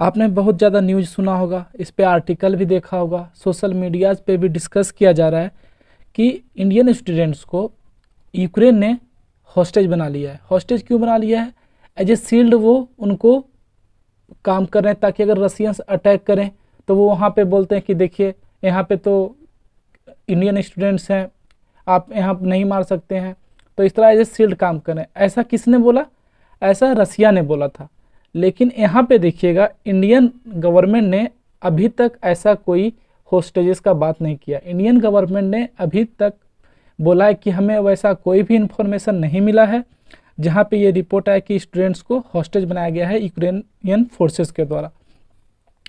आपने बहुत ज़्यादा न्यूज़ सुना होगा, इस पे आर्टिकल भी देखा होगा, सोशल मीडियाज़ पे भी डिस्कस किया जा रहा है कि इंडियन स्टूडेंट्स को यूक्रेन ने हॉस्टेज बना लिया है। हॉस्टेज क्यों बना लिया है? एज ए शील्ड वो उनको काम कर रहे हैं, ताकि अगर रशियंस अटैक करें तो वो वहाँ पे बोलते हैं कि देखिए यहाँ पे तो इंडियन स्टूडेंट्स हैं, आप यहाँ नहीं मार सकते हैं। तो इस तरह एज ए शील्ड काम कर रहे हैं। ऐसा किसने बोला? ऐसा रसिया ने बोला था। लेकिन यहाँ पे देखिएगा, इंडियन गवर्नमेंट ने अभी तक ऐसा कोई होस्टेजेस का बात नहीं किया। इंडियन गवर्नमेंट ने अभी तक बोला है कि हमें वैसा कोई भी इंफॉर्मेशन नहीं मिला है जहाँ पे ये रिपोर्ट आया कि स्टूडेंट्स को हॉस्टेज बनाया गया है यूक्रेनियन फोर्सेस के द्वारा।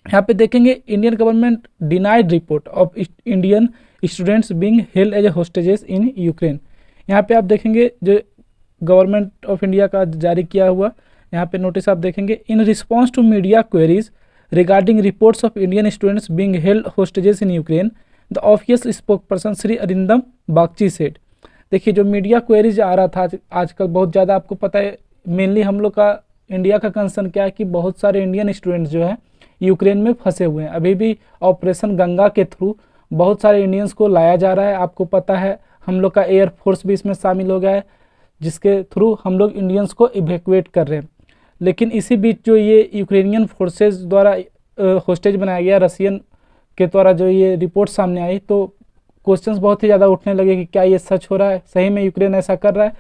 यहाँ पे देखेंगे, Indian government denied report of Indian students being held as a hostages in Ukraine. यहाँ पे आप देखेंगे जो गवर्नमेंट ऑफ इंडिया का जारी किया हुआ यहाँ पे नोटिस आप देखेंगे, in response to media queries regarding reports of Indian students being held hostages in Ukraine, the office spoke person Shri Arindam Bagchi said. देखिए जो मीडिया क्वेरीज आ रहा था आजकल बहुत ज़्यादा, आपको पता है मेनली हम लोग का इंडिया का कंसर्न क्या है कि बहुत सारे इंडियन स्टूडेंट्स जो हैं यूक्रेन में फंसे हुए हैं। अभी भी ऑपरेशन गंगा के थ्रू बहुत सारे इंडियंस को लाया जा रहा है। आपको पता है हम लोग का एयरफोर्स भी इसमें शामिल हो गया है, जिसके थ्रू हम लोग इंडियंस को इवैक्यूएट कर रहे हैं। लेकिन इसी बीच जो ये यूक्रेनियन फोर्सेज द्वारा होस्टेज बनाया गया रसियन के द्वारा, जो ये रिपोर्ट सामने आई तो क्वेश्चंस बहुत ही ज़्यादा उठने लगे कि क्या ये सच हो रहा है, सही में यूक्रेन ऐसा कर रहा है।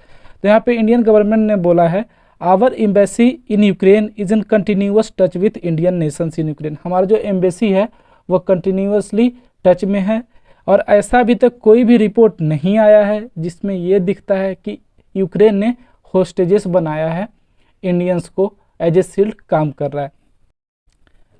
तो यहाँ पे इंडियन गवर्नमेंट ने बोला है, our embassy in Ukraine is in continuous touch with Indian nations in Ukraine. हमारा जो एम्बेसी है वो कंटिन्यूअसली टच में है, और ऐसा अभी तक कोई भी रिपोर्ट नहीं आया है जिसमें ये दिखता है कि यूक्रेन ने होस्टेजेस बनाया है इंडियंस को, एज ए शील्ड काम कर रहा है।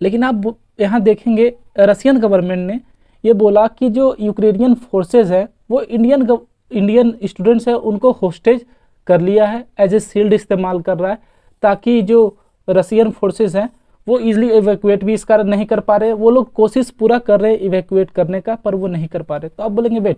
लेकिन आप यहाँ देखेंगे रशियन गवर्नमेंट ने ये बोला कि जो यूक्रेनियन फोर्सेज है वो इंडियन स्टूडेंट्स है उनको होस्टेज कर लिया है, एज ए शील्ड इस्तेमाल कर रहा है, ताकि जो रशियन फोर्सेज हैं वो इजीली इवैक्यूएट भी इस कारण नहीं कर पा रहे। वो लोग कोशिश पूरा कर रहे हैं इवैक्यूएट करने का, पर वो नहीं कर पा रहे। तो आप बोलेंगे वेट,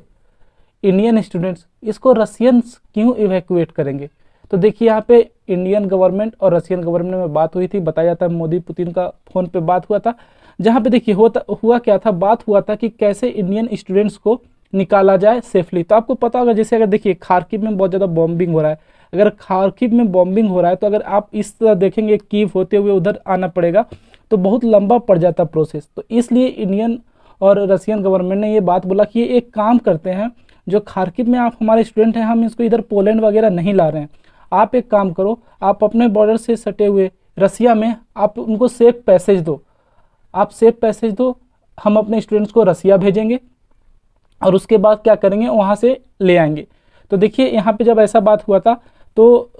इंडियन स्टूडेंट्स इसको रशियंस क्यों इवैक्यूएट करेंगे? तो देखिए यहाँ पे इंडियन गवर्नमेंट और रशियन गवर्नमेंट में बात हुई थी। बताया जाता है मोदी पुतिन का फ़ोन पे बात हुआ था, जहाँ पे देखिए हुआ क्या था, बात हुआ था कि कैसे इंडियन स्टूडेंट्स को निकाला जाए सेफली। तो आपको पता होगा, जैसे अगर देखिए खार्किव में बहुत ज़्यादा बॉम्बिंग हो रहा है, अगर खार्किव में बॉम्बिंग हो रहा है तो अगर आप इस तरह देखेंगे कीव होते हुए उधर आना पड़ेगा तो बहुत लंबा पड़ जाता प्रोसेस। तो इसलिए इंडियन और रशियन गवर्नमेंट ने ये बात बोला कि ये एक काम करते हैं, जो खार्किव में आप हमारे स्टूडेंट हैं, हम इसको इधर पोलैंड वगैरह नहीं ला रहे हैं। आप एक काम करो, आप अपने बॉर्डर से सटे हुए रसिया में आप उनको सेफ पैसेज दो, आप सेफ पैसेज दो, हम अपने स्टूडेंट्स को रसिया भेजेंगे और उसके बाद क्या करेंगे, वहाँ से ले आएंगे। तो देखिए यहाँ पे जब ऐसा बात हुआ था तो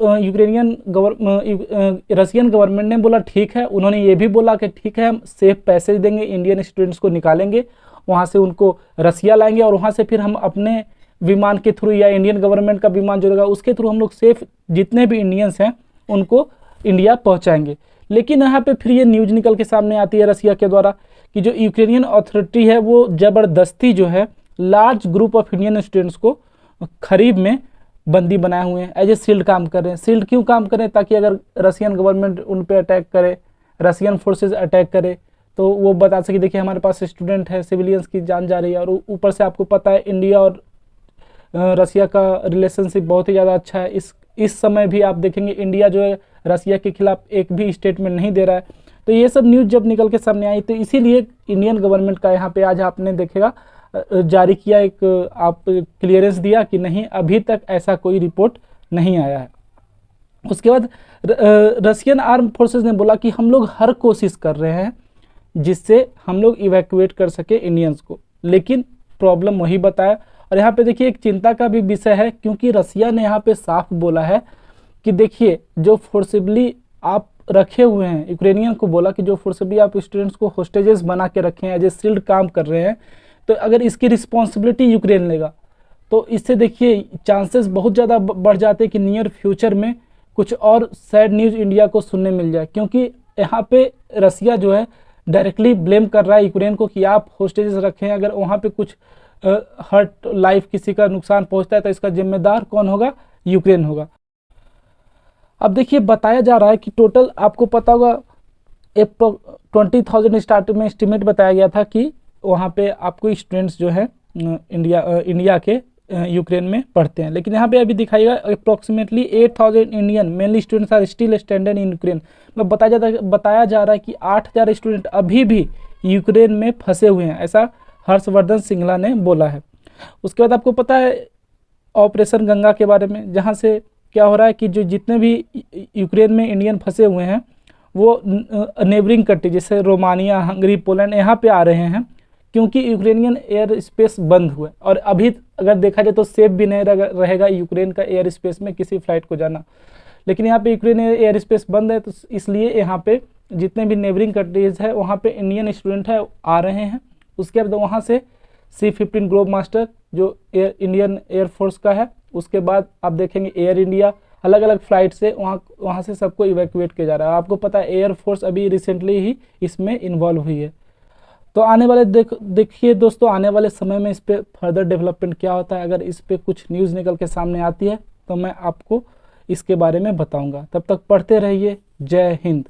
रसियन गवर्नमेंट ने बोला ठीक है। उन्होंने ये भी बोला कि ठीक है हम सेफ पैसेज देंगे, इंडियन स्टूडेंट्स को निकालेंगे, वहाँ से उनको रसिया लाएंगे और वहाँ से फिर हम अपने विमान के थ्रू या इंडियन गवर्नमेंट का विमान जो रहेगा उसके थ्रू हम लोग सेफ जितने भी इंडियंस हैं उनको इंडिया पहुँचाएंगे। लेकिन यहाँ पे फिर ये न्यूज़ निकल के सामने आती है रसिया के द्वारा कि जो यूक्रेनियन अथॉरिटी है वो ज़बरदस्ती जो है large group of Indian students को खरीब में बंदी बनाए हुए हैं, एज ए शील्ड काम कर रहे हैं। शील्ड क्यों काम कर रहे हैं? ताकि अगर रसियन गवर्नमेंट उन पर अटैक करे, रसियन फोर्सेज अटैक करे तो वो बता सके देखिए हमारे पास स्टूडेंट है, सिविलियंस की जान जा रही है। और ऊपर से आपको पता है इंडिया और रसिया का रिलेशनशिप बहुत ही ज़्यादा अच्छा है। इस समय भी आप देखेंगे इंडिया जो है रसिया के खिलाफ एक भी स्टेटमेंट नहीं दे रहा है। तो ये सब न्यूज़ जब निकल के सामने आई तो इसीलिए इंडियन गवर्नमेंट का यहाँ पे आज आपने देखेगा जारी किया, एक आप क्लियरेंस दिया कि नहीं अभी तक ऐसा कोई रिपोर्ट नहीं आया है। उसके बाद रशियन आर्म फोर्सेस ने बोला कि हम लोग हर कोशिश कर रहे हैं जिससे हम लोग इवैक्यूएट कर सके इंडियंस को, लेकिन प्रॉब्लम वही बताया। और यहाँ पे देखिए एक चिंता का भी विषय है, क्योंकि रसिया ने यहाँ पे साफ बोला है कि देखिए जो फोर्सिबली आप रखे हुए हैं, यूक्रेनियन को बोला कि जो फोर्सिबली आप स्टूडेंट्स को होस्टेजेस बना के रखे हैं, एज ए शील्ड काम कर रहे हैं, तो अगर इसकी रिस्पॉन्सिबिलिटी यूक्रेन लेगा तो इससे देखिए चांसेस बहुत ज़्यादा बढ़ जाते हैं कि नियर फ्यूचर में कुछ और सैड न्यूज़ इंडिया को सुनने मिल जाए। क्योंकि यहाँ पे रसिया जो है डायरेक्टली ब्लेम कर रहा है यूक्रेन को कि आप होस्टेजेस रखें, अगर वहाँ पे कुछ हर्ट लाइफ किसी का नुकसान पहुँचता है तो इसका जिम्मेदार कौन होगा? यूक्रेन होगा। अब देखिए बताया जा रहा है कि टोटल आपको पता होगा 20,000 स्टार्ट में एस्टिमेट बताया गया था कि वहाँ पे आपको स्टूडेंट्स जो है इंडिया के यूक्रेन में पढ़ते हैं, लेकिन यहाँ पे अभी दिखाएगा approximately 8,000 Indian mainly students are still standard in Ukraine. मतलब बताया जा रहा है कि 8,000 स्टूडेंट अभी भी यूक्रेन में फंसे हुए हैं, ऐसा हर्षवर्धन श्रृंगला ने बोला है। उसके बाद आपको पता है ऑपरेशन गंगा के बारे में, जहाँ से क्या हो रहा है कि जो जितने भी यूक्रेन में इंडियन फंसे हुए हैं वो नेबरिंग कंट्री जैसे रोमानिया, हंगरी, पोलैंड यहाँ पे आ रहे हैं, क्योंकि यूक्रेनियन एयर स्पेस बंद हुआ है। और अभी अगर देखा जाए तो सेफ भी नहीं रहेगा यूक्रेन का एयर स्पेस में किसी फ्लाइट को जाना, लेकिन यहाँ पे यूक्रेन एयर स्पेस बंद है, तो इसलिए यहाँ पे जितने भी नेबरिंग कंट्रीज है वहाँ पे इंडियन स्टूडेंट है आ रहे हैं। उसके बाद वहाँ से C-15 ग्लोब मास्टर जो इंडियन एयरफोर्स का है, उसके बाद आप देखेंगे एयर इंडिया, अलग अलग फ्लाइट से वहाँ से सबको इवैक्यूएट किया जा रहा है। आपको पता है एयरफोर्स अभी रिसेंटली ही इसमें इन्वॉल्व हुई है। तो आने वाले देखिए दोस्तों, आने वाले समय में इस पर फर्दर डेवलपमेंट क्या होता है। अगर इस पर कुछ न्यूज़ निकल के सामने आती है तो मैं आपको इसके बारे में बताऊंगा। तब तक पढ़ते रहिए। जय हिंद।